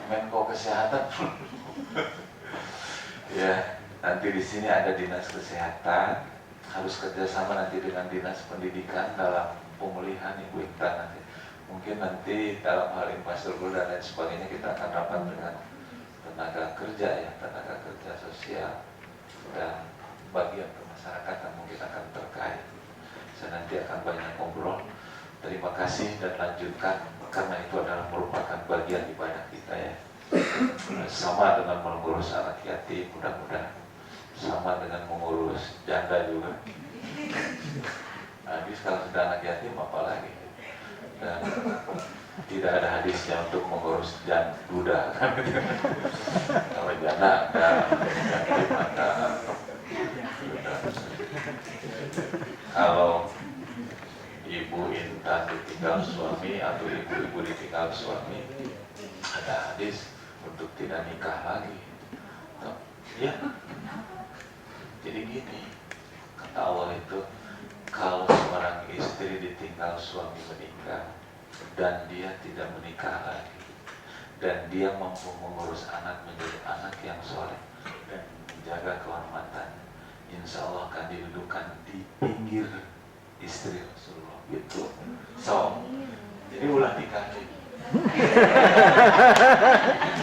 Menko Kesehatan. Ya, nanti di sini ada dinas kesehatan, harus kerjasama nanti dengan dinas pendidikan dalam pemulihan Ibu Intan nanti. Mungkin nanti dalam hal infrastruktur dan lain sebagainya kita akan rapat dengan tenaga kerja ya, tenaga kerja sosial dan bagian kemasyarakatan mungkin akan terkait. Saya nanti akan banyak ngobrol. Terima kasih dan lanjutkan karena itu adalah merupakan bagian ibadah kita ya. Sama dengan mengurus anak yatim, mudah-mudahan sama dengan mengurus janda juga. Habis kalau sudah anak yatim apalagi. Dan tidak ada hadisnya untuk mengurus duda. Kalau janda ada, yatim ada. Kalau Ibu Intan ditinggal suami atau ibu-ibu ditinggal suami, ada hadis untuk tidak nikah lagi. Ya, jadi gini, kata Allah itu, kalau seorang istri ditinggal suami meninggal dan dia tidak menikah lagi, dan dia mampu mengurus anak menjadi anak yang soleh dan menjaga kehormatan, insya Allah akan didudukan di pinggir istri Rasulullah gitu. So, jadi ulah nikah.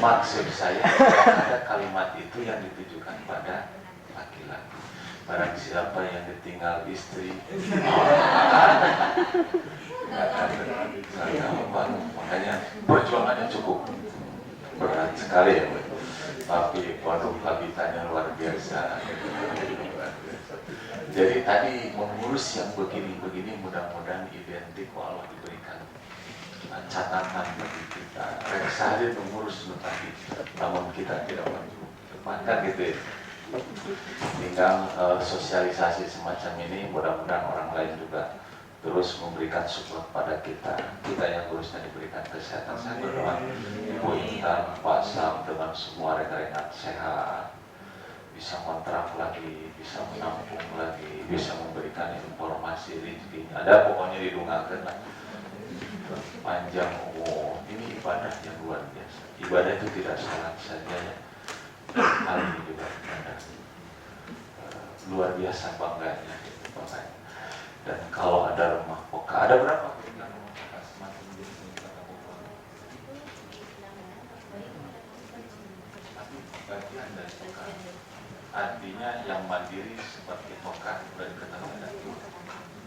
Maksud saya ada kalimat itu yang ditujukan pada laki-laki. Barang siapa yang ditinggal istri, makanya perjuangannya cukup berat sekali ya, tapi waduh habitannya luar biasa. Jadi tadi mengurus yang begini-begini mudah-mudahan identik Allah diberikan catatan bagi kita. Reksa saja mengurus tadi, namun kita tidak mampu depankan gitu ya. Tinggal sosialisasi semacam ini, mudah-mudahan orang lain juga terus memberikan support pada kita. Kita yang urusnya diberikan kesehatan. Saya berdoa Ibu Intan, Pak Sam dengan semua rekan-rekan sehat, bisa kontrak lagi, bisa menampung lagi, bisa memberikan informasi rezekinya. Ada pokoknya didungakan lah. Panjang umur, ini ibadah yang luar biasa. Ibadah itu tidak salat saja ya. Hal ini juga ibadah. Luar biasa bangganya, bangganya. Dan kalau ada rumah poka, ada berapa? Bagian dari poka. Artinya yang mandiri seperti poka sudah diketahui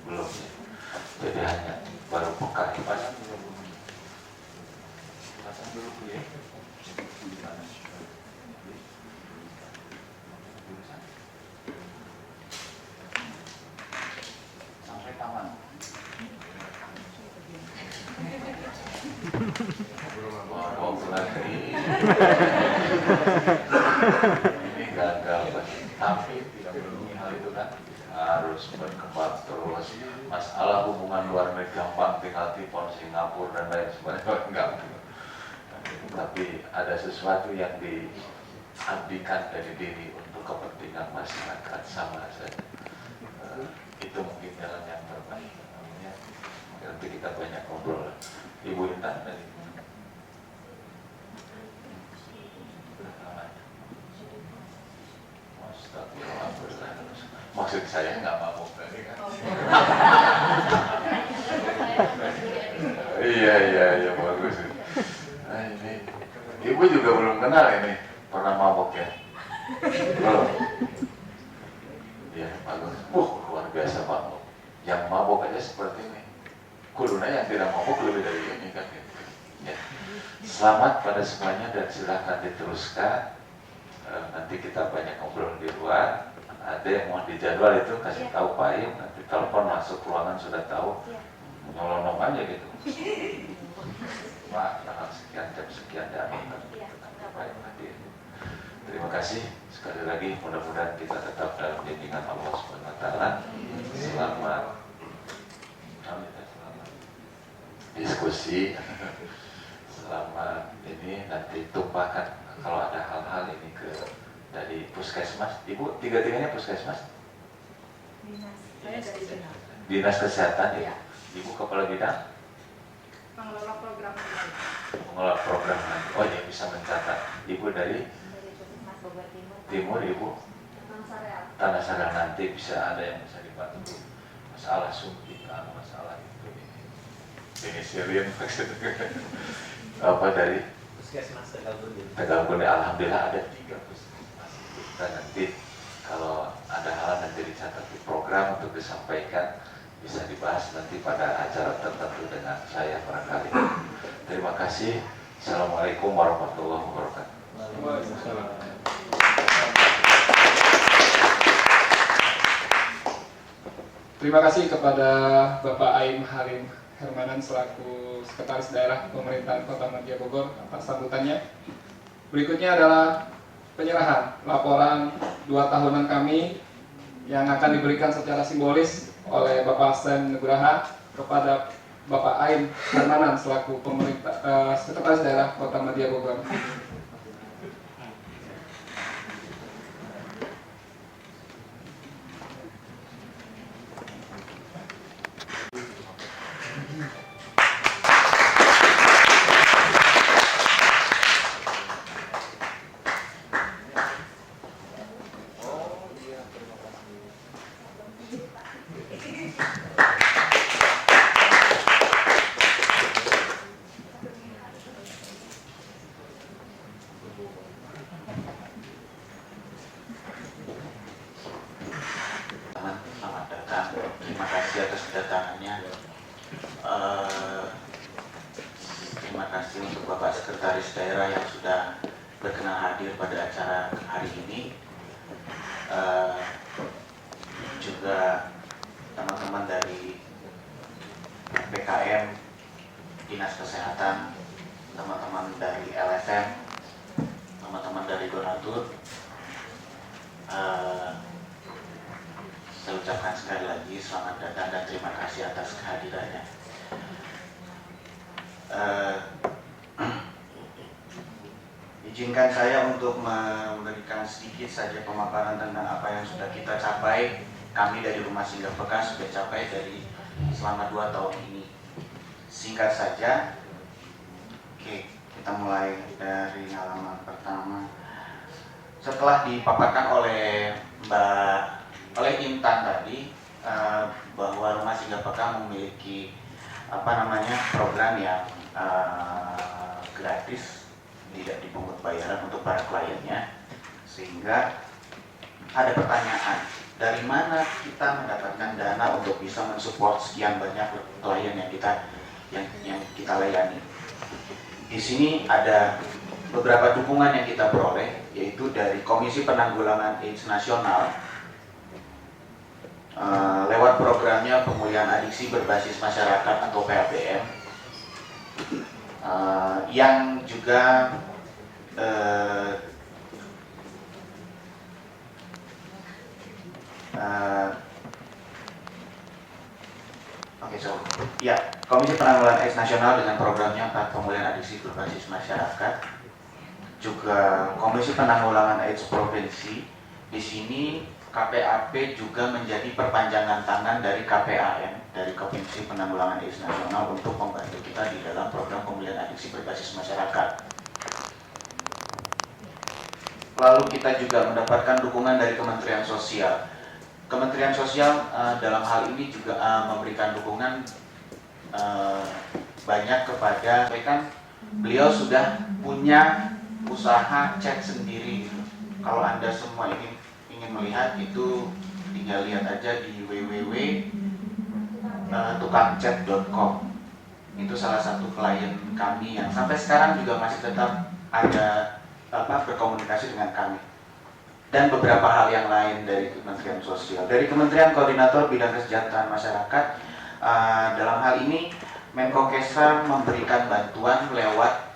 belum ya. Jadi hanya baru poka pasang dulu. Pasang dulu ya. Sampai taman. Belum lagi. Ini gagal, tapi tidak melindungi hal itu kan harus berkembang terus. Masalah hubungan luar negeri gampang, tinggal telepon Singapura dan lain sebagainya enggak. Tapi ada sesuatu yang diabdikan dari diri untuk kepentingan masyarakat sama saja. Itu mungkin jalan yang terbaik. Nanti kita banyak ngobrol. Ibu Intan dari maksud saya nggak mabuk tadi kan? Iya bagus. Nah, ini ibu juga belum kenal ini pernah mabuk ya? Belum. Iya bagus. Luar biasa mabuk. Yang mabuk aja seperti ini. Kuduna yang tidak mabuk lebih dari ini kan? Ya. Selamat pada semuanya dan silakan diteruskan. Nanti kita banyak ngobrol di luar. Ada yang mau dijadwal itu kasih tahu Pak Im, nanti telepon masuk ruangan sudah tahu, nyolong aja gitu. Pak, tanggal sekian jam sekian dan Pak Im hadir. Terima kasih sekali lagi, mudah-mudahan kita tetap dalam bimbingan Allah Subhanahu Wa Taala. Selamat diskusi, selamat ini nanti tumpahkan kalau ada hal-hal ini ke dari puskesmas. Ibu tiga-tiganya puskesmas? Dinas Kesehatan ya. Ibu kepala bidang? pengelola program Pengelola program nanti. Oh ya, bisa mencatat. Ibu dari Timur, Ibu Tanah Sareal, nanti bisa ada yang bisa dibantu masalah suntikan, masalah itu ini penicillin maksudnya. Apa dari Puskesmas Tegalguni, alhamdulillah ada 3 puskesmas. Dan nanti kalau ada hal nanti dicatat di program untuk disampaikan, bisa dibahas nanti pada acara tertentu dengan saya barangkali. Terima kasih. Assalamualaikum warahmatullahi wabarakatuh. Terima kasih kepada Bapak Aim Harim Hermanan selaku Sekretaris Daerah Pemerintahan Kota Madya Bogor atas sambutannya. Berikutnya adalah penyerahan laporan 2 tahunan kami yang akan diberikan secara simbolis oleh Bapak Sen Nugraha kepada Bapak Aim Hermanan selaku Sekretaris Daerah Kota Madya Bogor. Selamat datang. Terima kasih atas kedatangannya. Terima kasih untuk Bapak Sekretaris Daerah yang sudah berkenan hadir pada acara hari ini. Juga teman-teman dari PKM, Dinas Kesehatan, teman-teman dari LSM, teman-teman dari donatur. Saya ucapkan sekali lagi selamat datang dan terima kasih atas kehadirannya. Izinkan saya untuk memberikan sedikit saja pemaparan tentang apa yang sudah kita capai. Kami dari Rumah Singgah Bekas sudah capai dari selama 2 tahun ini. Singkat saja, oke, kita mulai dari halaman pertama. Setelah dipaparkan oleh Intan tadi bahwa Rumah Singgah Bekas memiliki program yang gratis, tidak dipungut bayaran untuk para kliennya, sehingga ada pertanyaan, dari mana kita mendapatkan dana untuk bisa mensupport sekian banyak klien yang kita layani. Di sini ada beberapa dukungan yang kita peroleh, yaitu dari Komisi Penanggulangan AIDS Nasional lewat programnya Pemulihan Adiksi Berbasis Masyarakat atau PABM, yang juga Komisi Penanggulangan AIDS Nasional dengan programnya Pemulihan Adiksi Berbasis Masyarakat, juga Komisi Penanggulangan AIDS Provinsi. Di sini KPAP juga menjadi perpanjangan tangan dari KPAN, dari Komisi Penanggulangan AIDS Nasional, untuk membantu kita di dalam program pemulihan adiksi berbasis masyarakat. Lalu kita juga mendapatkan dukungan dari Kementerian Sosial. Kementerian Sosial dalam hal ini juga memberikan dukungan banyak kepada, beliau sudah punya usaha chat sendiri. Kalau Anda semua ingin melihat itu, tinggal lihat aja di www.tukangchat.com. Itu salah satu klien kami yang sampai sekarang juga masih tetap ada berkomunikasi dengan kami. Dan beberapa hal yang lain dari Kementerian Sosial. Dari Kementerian Koordinator Bidang Kesejahteraan Masyarakat, dalam hal ini Menko Kesra memberikan bantuan lewat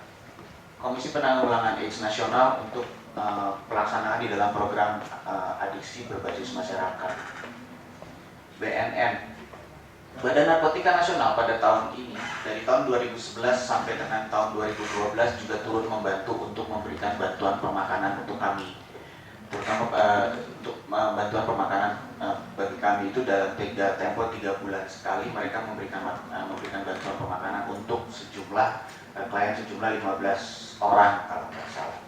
Komisi Penanggulangan AIDS Nasional untuk pelaksanaan di dalam program adiksi berbasis masyarakat. BNN, Badan Narkotika Nasional, pada tahun ini, dari tahun 2011 sampai dengan tahun 2012 juga turut membantu untuk memberikan bantuan pemakanan untuk kami, terutama untuk bantuan pemakanan bagi kami. itu dalam tempo 3 bulan sekali mereka memberikan bantuan pemakanan untuk klien sejumlah 15 orang kalau nggak salah.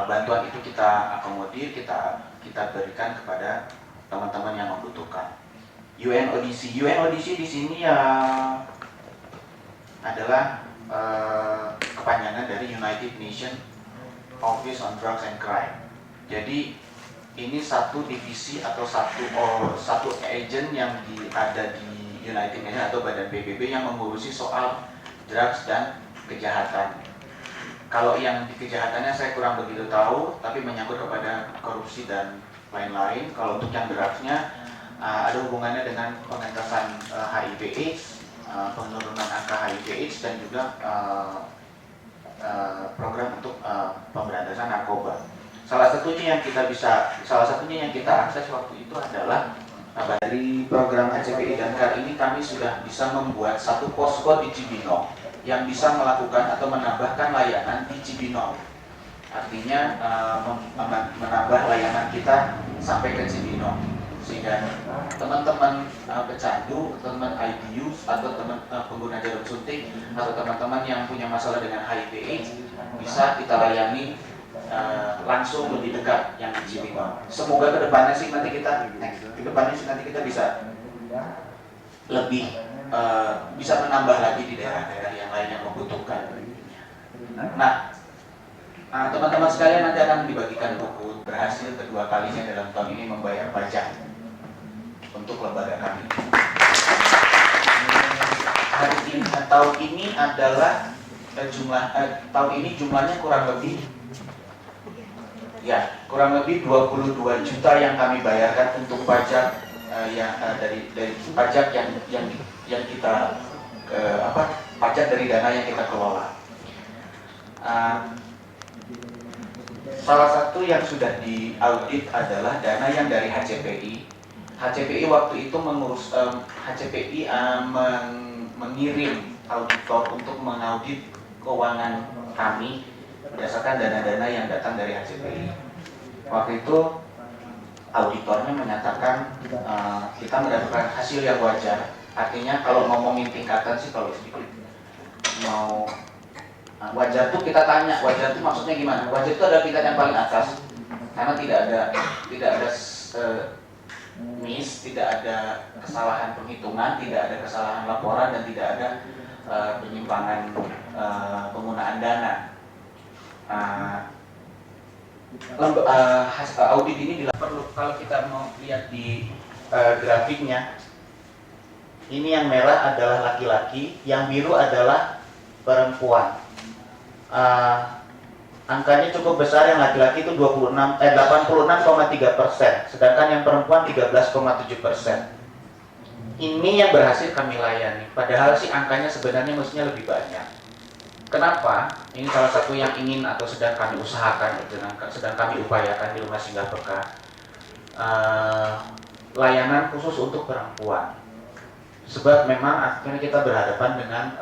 Bantuan itu kita akomodir, kita berikan kepada teman-teman yang membutuhkan. UNODC di sini ya adalah kepanjangan dari United Nations Office on Drugs and Crime. Jadi ini satu divisi atau satu agent yang ada di United Nations atau Badan PBB yang mengurusi soal drugs dan kejahatan. Kalau yang di kejahatannya saya kurang begitu tahu, tapi menyangkut kepada korupsi dan lain-lain. Kalau untuk yang drugsnya ada hubungannya dengan pengentasan HIV/AIDS, penurunan angka HIV/AIDS dan juga program untuk pemberantasan narkoba. Salah satunya yang kita akses waktu itu adalah dari program HCPI dan CAR ini kami sudah bisa membuat satu posko di Cibinong yang bisa melakukan atau menambahkan layanan di Cibinong. Artinya menambah layanan kita sampai ke Cibinong, sehingga teman-teman pecandu, teman IDU atau teman pengguna jarum suntik atau teman-teman yang punya masalah dengan HIV/AIDS bisa kita layani langsung lebih dekat yang di Cibinong. Semoga kedepannya sih nanti kita bisa lebih bisa menambah lagi di daerah-daerah yang lain yang membutuhkan. Nah, teman-teman sekalian, nanti akan dibagikan buku berhasil kedua kalinya dalam tahun ini membayar pajak untuk lembaga kami. Tahun ini adalah tahun ini jumlahnya kurang lebih 22 juta yang kami bayarkan untuk pajak dari pajak yang kita pajak dari dana yang kita kelola. Salah satu yang sudah diaudit adalah dana yang dari HCPI. HCPI waktu itu mengirim auditor untuk mengaudit keuangan kami berdasarkan dana-dana yang datang dari HCPI. Waktu itu auditornya menyatakan kita mendapatkan hasil yang wajar. Artinya kalau ngomongin tingkatan sih, kalau sedikit mau wajar tuh kita tanya, wajar tuh maksudnya gimana? Wajar itu adalah tingkat yang paling atas karena tidak ada miss, tidak ada kesalahan penghitungan, tidak ada kesalahan laporan, dan tidak ada penyimpangan penggunaan dana. Audit ini perlu, kalau kita mau lihat di grafiknya, ini yang merah adalah laki-laki, yang biru adalah perempuan. Angkanya cukup besar, yang laki-laki itu 86,3%, sedangkan yang perempuan 13,7%. Ini yang berhasil kami layani, padahal sih angkanya sebenarnya mestinya lebih banyak. Kenapa? Ini salah satu yang ingin atau sedang kami usahakan, sedang kami upayakan di Rumah Singgah Peka, layanan khusus untuk perempuan. Sebab memang akhirnya kita berhadapan dengan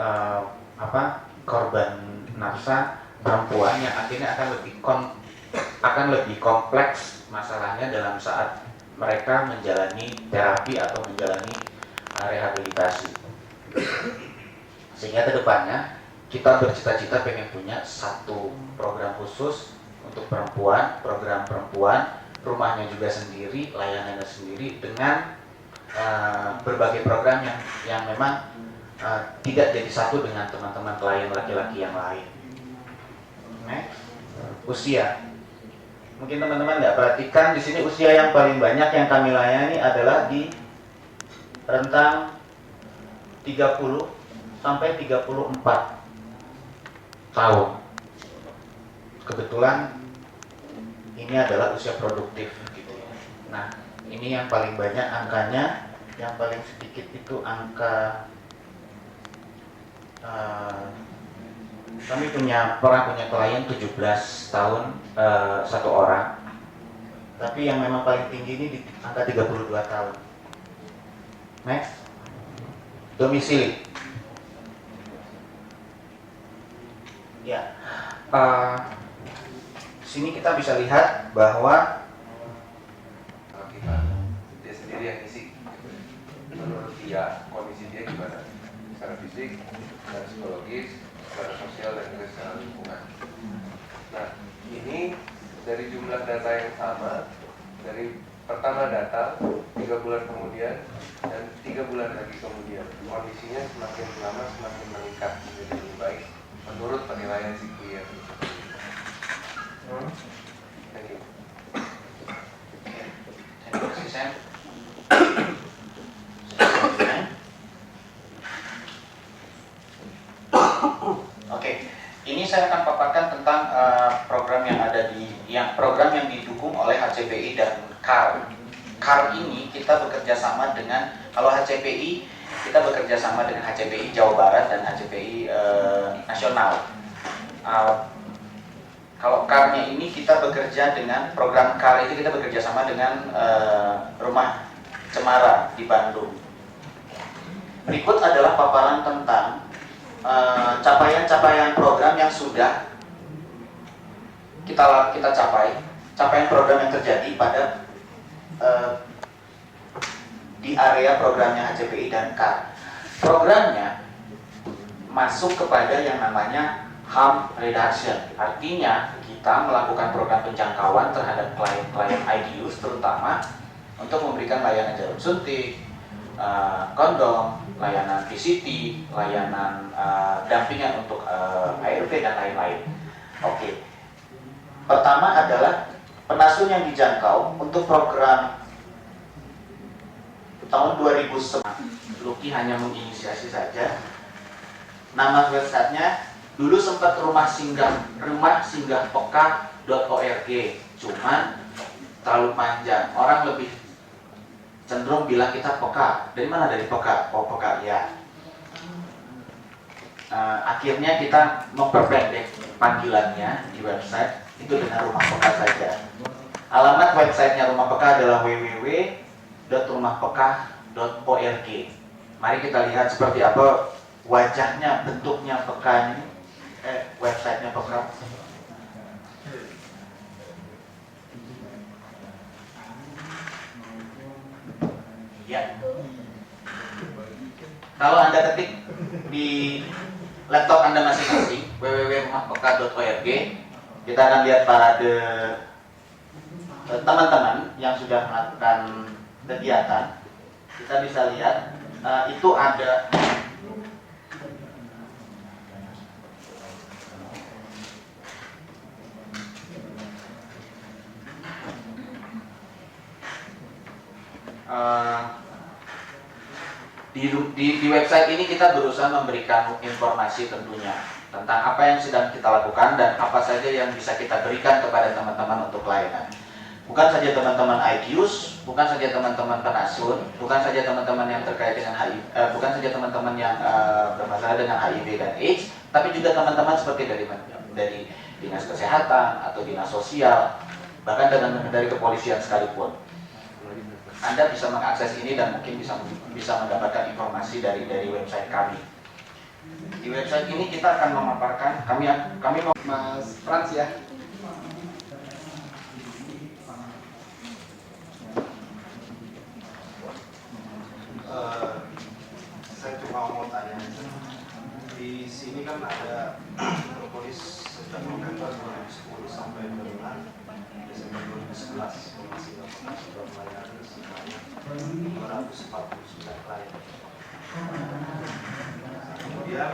korban nafsa perempuan yang akhirnya akan lebih kompleks masalahnya dalam saat mereka menjalani terapi atau menjalani rehabilitasi. Sehingga kedepannya kita bercita-cita pengen punya satu program khusus untuk perempuan, program perempuan, rumahnya juga sendiri, layanannya sendiri, dengan berbagai program yang memang tidak jadi satu dengan teman-teman klien laki-laki yang lain. Usia, mungkin teman-teman nggak perhatikan di sini, usia yang paling banyak yang kami layani adalah di rentang 30 sampai 34 tahun. Kebetulan ini adalah usia produktif gitu ya. Nah, ini yang paling banyak angkanya, yang paling sedikit itu angka kami pernah punya klien 17 tahun satu orang, tapi yang memang paling tinggi ini di angka 32 tahun. Next, domisili. Ya, sini kita bisa lihat bahwa kita sendiri dia ngisi. Menurut dia, kondisi dia gimana? Secara fisik, secara psikologis, secara sosial, dan juga secara lingkungan. Nah, ini dari jumlah data yang sama, dari pertama datang 3 bulan kemudian dan 3 bulan lagi kemudian, kondisinya semakin lama semakin meningkat menjadi lebih baik menurut penilaian si klien. Thank you. Terima kasih, Sam. Oke, ini saya akan paparkan tentang program yang didukung oleh HCPI dan CAR. CAR ini kita bekerja sama dengan, kalau HCPI kita bekerja sama dengan HCPI Jawa Barat dan HCPI nasional. Kalau CAR-nya ini kita bekerja dengan program CAR itu kita bekerja sama dengan Rumah Cemara di Bandung. Berikut adalah paparan tentang capaian-capaian program yang sudah kita capai, capaian program yang terjadi pada di area programnya HCPI dan CAR. Programnya masuk kepada yang namanya harm reduction. Artinya kita melakukan program penjangkauan terhadap klien-klien IDUs, terutama untuk memberikan layanan jarum suntik, kondom, layanan PCT, layanan dampingan untuk ARV dan lain-lain. Oke. Pertama adalah penasun yang dijangkau untuk program tahun 2009. Luki hanya menginisiasi saja. Nama websitenya dulu sempat rumah singgah peka.org, cuman terlalu panjang. Orang lebih cenderung bilang kita peka. Dari mana? Dari peka? Oh, peka ya. Akhirnya kita memperpendek panggilannya di website itu dengan rumah peka saja. Alamat websitenya rumah peka adalah www.rumahpeka.org. Mari kita lihat seperti apa wajahnya, bentuknya peka ini. Websitenya peka. Ya. Kalau Anda ketik di laptop Anda masing-masing www.rumahpeka.org, kita akan lihat parade teman-teman yang sudah melakukan kegiatan. Kita bisa lihat itu ada di website ini kita berusaha memberikan informasi tentunya tentang apa yang sedang kita lakukan dan apa saja yang bisa kita berikan kepada teman-teman untuk layanan. Bukan saja teman-teman IDUs, bukan saja teman-teman penasun, bukan saja teman-teman yang terkait dengan HIV, bukan saja teman-teman yang bermasalah dengan HIV dan AIDS, tapi juga teman-teman seperti dari dinas kesehatan atau dinas sosial, bahkan dari kepolisian sekalipun. Anda bisa mengakses ini dan mungkin bisa mendapatkan informasi dari website kami. Di website ini kita akan memaparkan kami Mas Frans ya. Saya cuma mau tanya, di sini kan ada propolis sejak November 2010 sampai dengan Desember 2011 masih sudah melayani sebanyak 249 klien. Kemudian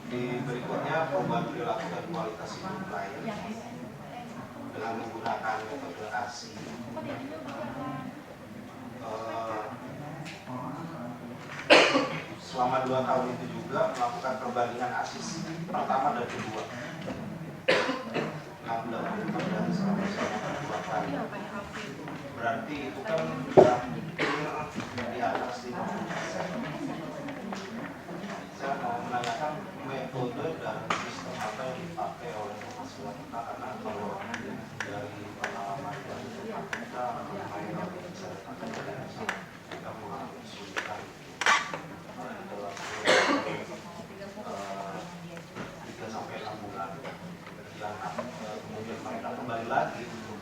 di berikutnya perubahan perilaku dan kualitas hidup klien dengan menggunakan metode ASI. Selama 2 tahun itu juga melakukan perbandingan ASIS pertama dan kedua. Ngambil dan selama 2 kali. Berarti itu kan di atas 50%. Saya mau menanyakan metode dan sistem apa yang dipakai oleh Mas Wata, karena kalau dari pengalaman kita main bisa kita mengalami kesulitan dalam 3 sampai 6 bulan yang kemudian mereka kembali lagi untuk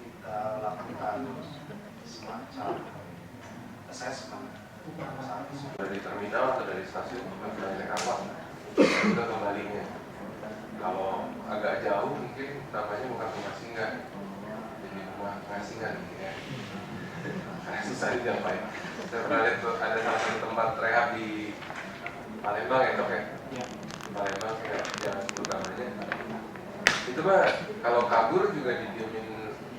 kita lakukan semacam assessment Dari terminal atau dari stasiun juga sudah naik apa? Juga kembalinya. Kalau agak jauh mungkin namanya bukan rumah singgah, jadi rumah ngasingan gitu ya. Karena susah dicapai. Saya pernah lihat tuh ada salah satu tempat rehab di Palembang ya dok ya. Di Palembang kayak jalan utamanya. Itu mah kalau kabur juga didiemin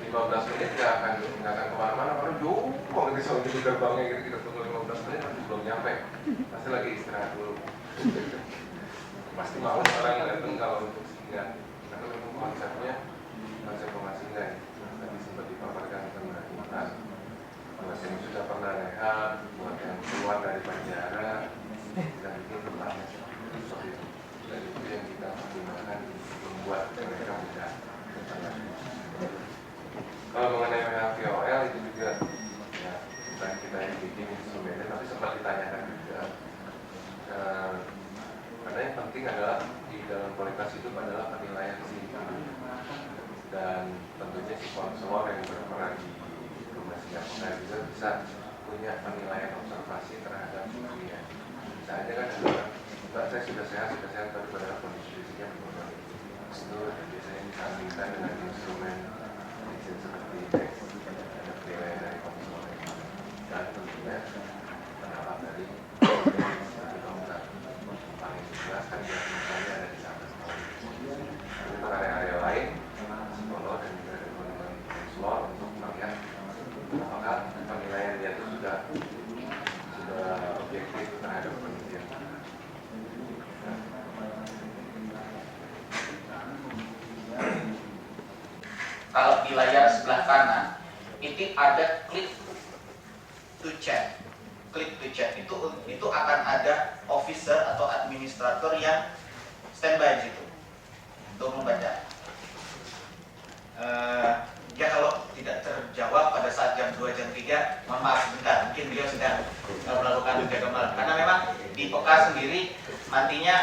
15 menit nggak akan kemana-mana karena jauh banget soal di gerbangnya gitu, kita tunggu 15 menit nanti belum nyampe, pasti lagi istirahat dulu. Pasti malas orang datang kalau untuk singgah, karena memang konsep rumah singgah tadi sempat dipaparkan sama Intan. Buat yang sudah pernah rehab, buat yang keluar dari penjara, kita bikin tempatnya seperti itu. Dan itu yang kita gunakan membuat mereka mudah. Kalau mengenai VOL itu juga ya, bukan kita yang bikin instrumennya, tapi sempat ditanyakan juga. Karena yang penting adalah di dalam kualitas hidup adalah penilaian si individu dan tentunya si konselor yang berperan di rumah singgah juga bisa punya penilaian observasi terhadap dirinya. Bisa aja kan Mbak, saya sudah sehat tapi padahal kondisi fisiknya menurun. Itu biasanya disandingkan dengan instrumen seperti indeks ada penilaian dari konselor dan tentunya pendapat dari dokter paling jelas kan dia misalnya ada di sana sekali. Untuk area-area lain psikolog dan juga ada teman-teman konselor untuk melihat apakah penilaian dia itu sudah objektif terhadap penelitian. Kalau di layar sebelah kanan itu ada click to chat. Click to chat itu akan ada officer atau administrator yang standby di situ untuk membaca. Ya kalau tidak terjawab pada saat jam 2, jam 3, mohon maaf sebentar, mungkin beliau sedang melakukan jaga malam. Karena memang di POKA sendiri nantinya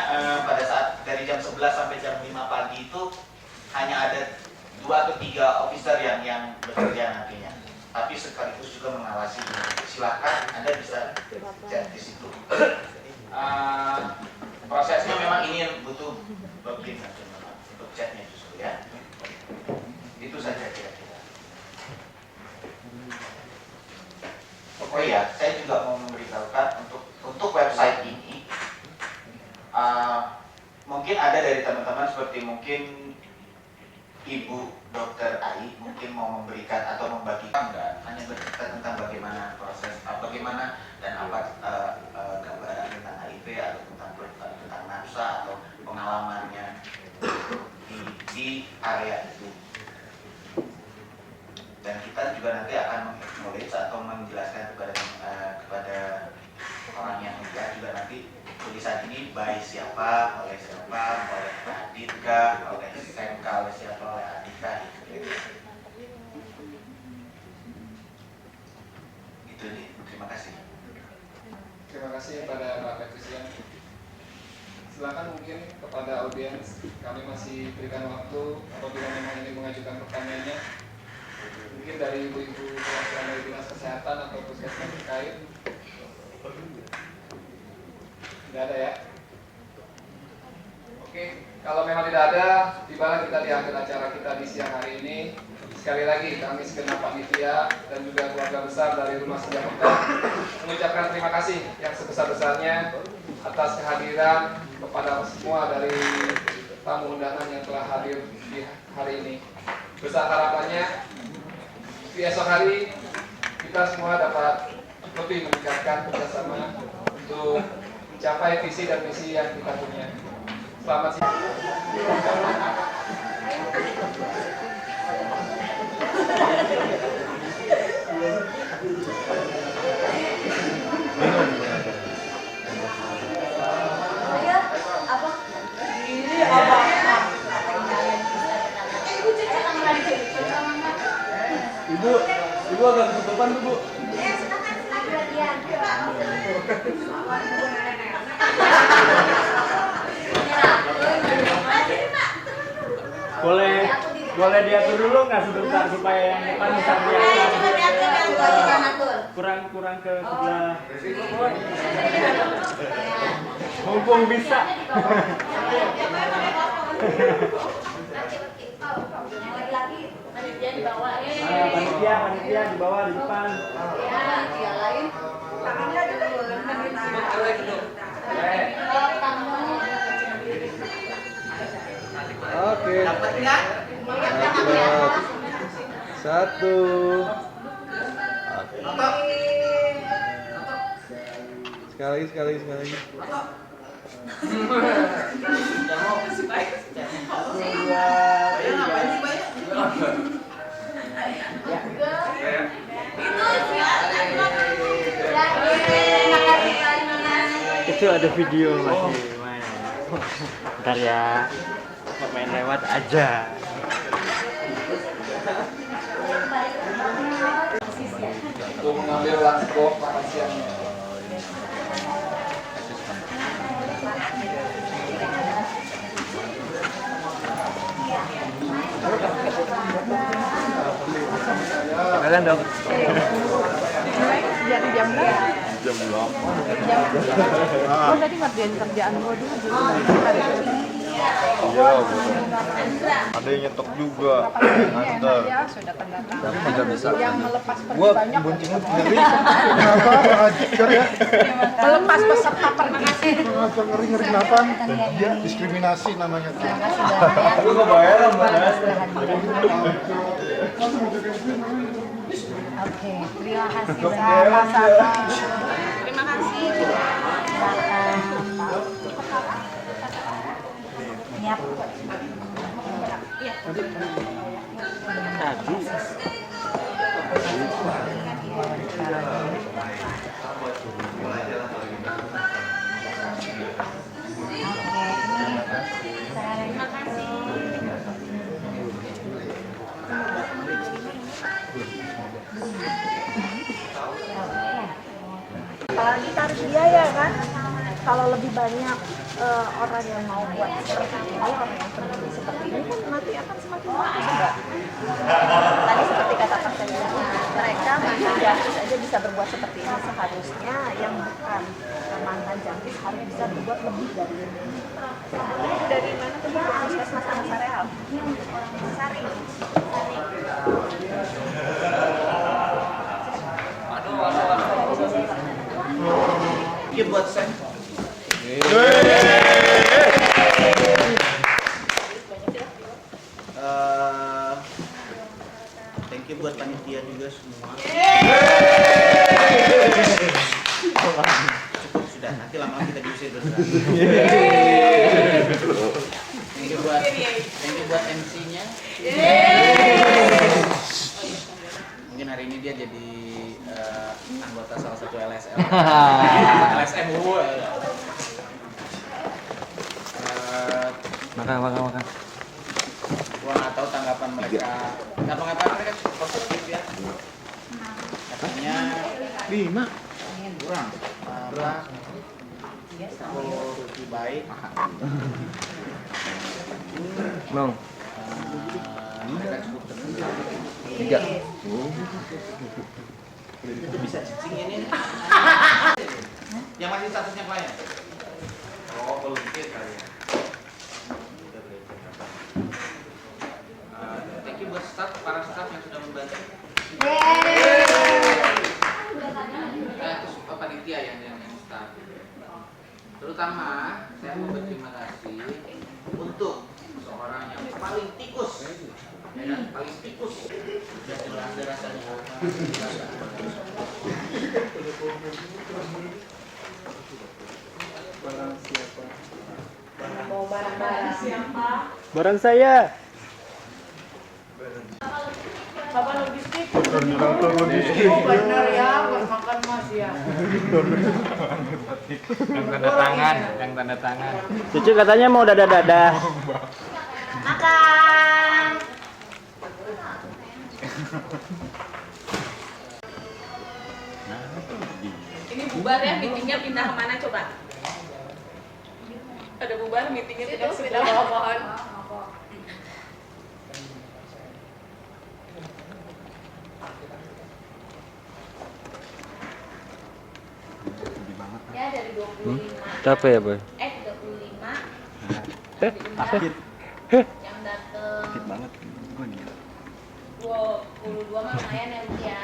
pada saat dari jam 11 sampai jam 5 pagi itu hanya ada 2 atau 3 officer yang bekerja nantinya. Tapi sekaligus juga mengawasi. Silahkan Anda bisa chat di situ. Prosesnya memang ini yang butuh login untuk chatnya justru ya. Itu saja kira-kira. Oh iya, saya juga mau memberitahukan untuk website ini mungkin ada dari teman-teman seperti mungkin Ibu Dr. Ai mungkin mau memberikan atau membagikan hanya bercerita tentang bagaimana proses, bagaimana dan apa gambaran tentang HIV atau tentang nafsa atau pengalamannya di area itu. Dan kita juga nanti akan mengacknowledge atau menjelaskan kepada orang yang lihat juga nanti tulisan ini by siapa, oleh siapa, oleh Adika, oleh Semka, oleh siapa, oleh Adika. Itu nih, terima kasih. Terima kasih kepada Pak Petrisian. Silakan mungkin kepada audiens, kami masih berikan waktu apabila memang ingin mengajukan pertanyaannya. Mungkin dari ibu-ibu perwakilan dari Dinas Kesehatan atau puskesmas terkait. Tidak ada ya? Oke, kalau memang tidak ada, tibalah kita di akhir acara kita di siang hari ini. Sekali lagi kami segenap panitia dan juga keluarga besar dari Rumah Singgah Mekah mengucapkan terima kasih yang sebesar-besarnya atas kehadiran kepada semua dari tamu undangan yang telah hadir di hari ini. Besar harapannya di esok hari kita semua dapat lebih meningkatkan kerjasama untuk mencapai visi dan misi yang kita punya. Selamat siang. Ibu agak ketutupan tuh, Bu. Boleh diatur dulu nggak sebentar supaya yang depan bisa melihat. kurang ke sebelah. Mumpung bisa. Panitia di bawah. Panitia di bawah di depan. Ya, lain. Tangannya juga Oke. dapat enggak? Satu. Sekali lagi. Itu ada video masih main. Bentar ya, main lewat aja. Untuk mengambil lunchbox makan siangnya. Kalian dong. Jadi jam berapa? Jam 8. Oh tadi ngerjain kerjaan gua dulu jadi Iya, ada yang nyetok juga. Nganter. ya sudah tanda tangan. Nggak bisa. Yang melepas pergi Gua banyak. boncengnya ngeri. Kenapa? Hancur ya. Melepas peserta pergi. Kenapa ngeri kenapa? Dia diskriminasi namanya. Lu kebayaran, Oke, terima kasih sama-sama. Terima kasih. Siap. Tadi. Apalagi harus biaya kan. Kalau lebih banyak orang yang mau buat seperti ini, orang yang peduli seperti ini kan nanti akan semakin bagus juga. Tadi seperti kata saya, mereka mantan jangkis aja bisa berbuat seperti ini, seharusnya yang bukan mantan jangkis harus bisa berbuat lebih dari ini. Dari mana tuh Mbak? Puskesmas Anak Sareal. Sari. Ini buat saya. Thank you buat panitia juga semua. Cukup sudah, nanti lama-lama kita diusir dulu. Thank you buat MC-nya. Mungkin hari ini dia jadi anggota salah satu LSM. LSM UU. Makan. Gua nggak tahu tanggapan mereka. Tanggapan mereka cukup positif ya. Katanya 5. kurang. Lebih baik. Bang. Mereka cukup terbuka. 3. Itu bisa cicing ini. Yang masih statusnya klien. Oh, volunteer kali ya. Thank you buat staff, para staff yang sudah membantu. Terus panitia yang staff. Terutama saya mau berterima kasih untuk seorang yang paling tikus, ya kan? Paling tikus. Sudah jelas ada rasanya. Barang siapa? Mau barang-barang siapa? Barang saya. Bapak logistik. Oh benar ya, buat makan mas ya. Yang tanda tangan. Cucu katanya mau dadah-dadah. Makan. Ini bubar ya, meetingnya pindah kemana coba? Ada bubar, meetingnya pindah ke sebelah bawah pohon. Capek ya, Boy? 35. Sakit. Yang dateng Sakit banget. Gua nih. 22 mah lumayan ya, Uci ya.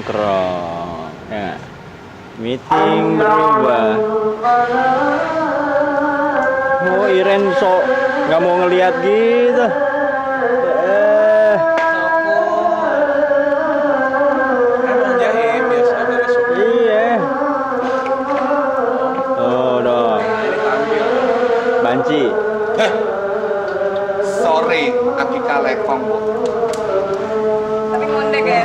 Keren. Ya. Meeting berubah. Oh, Iren sok nggak mau ngelihat gitu. Iya. Oh, dong. Banci. Sorry, Akika Lekong, Bu. Tapi ngondek ya.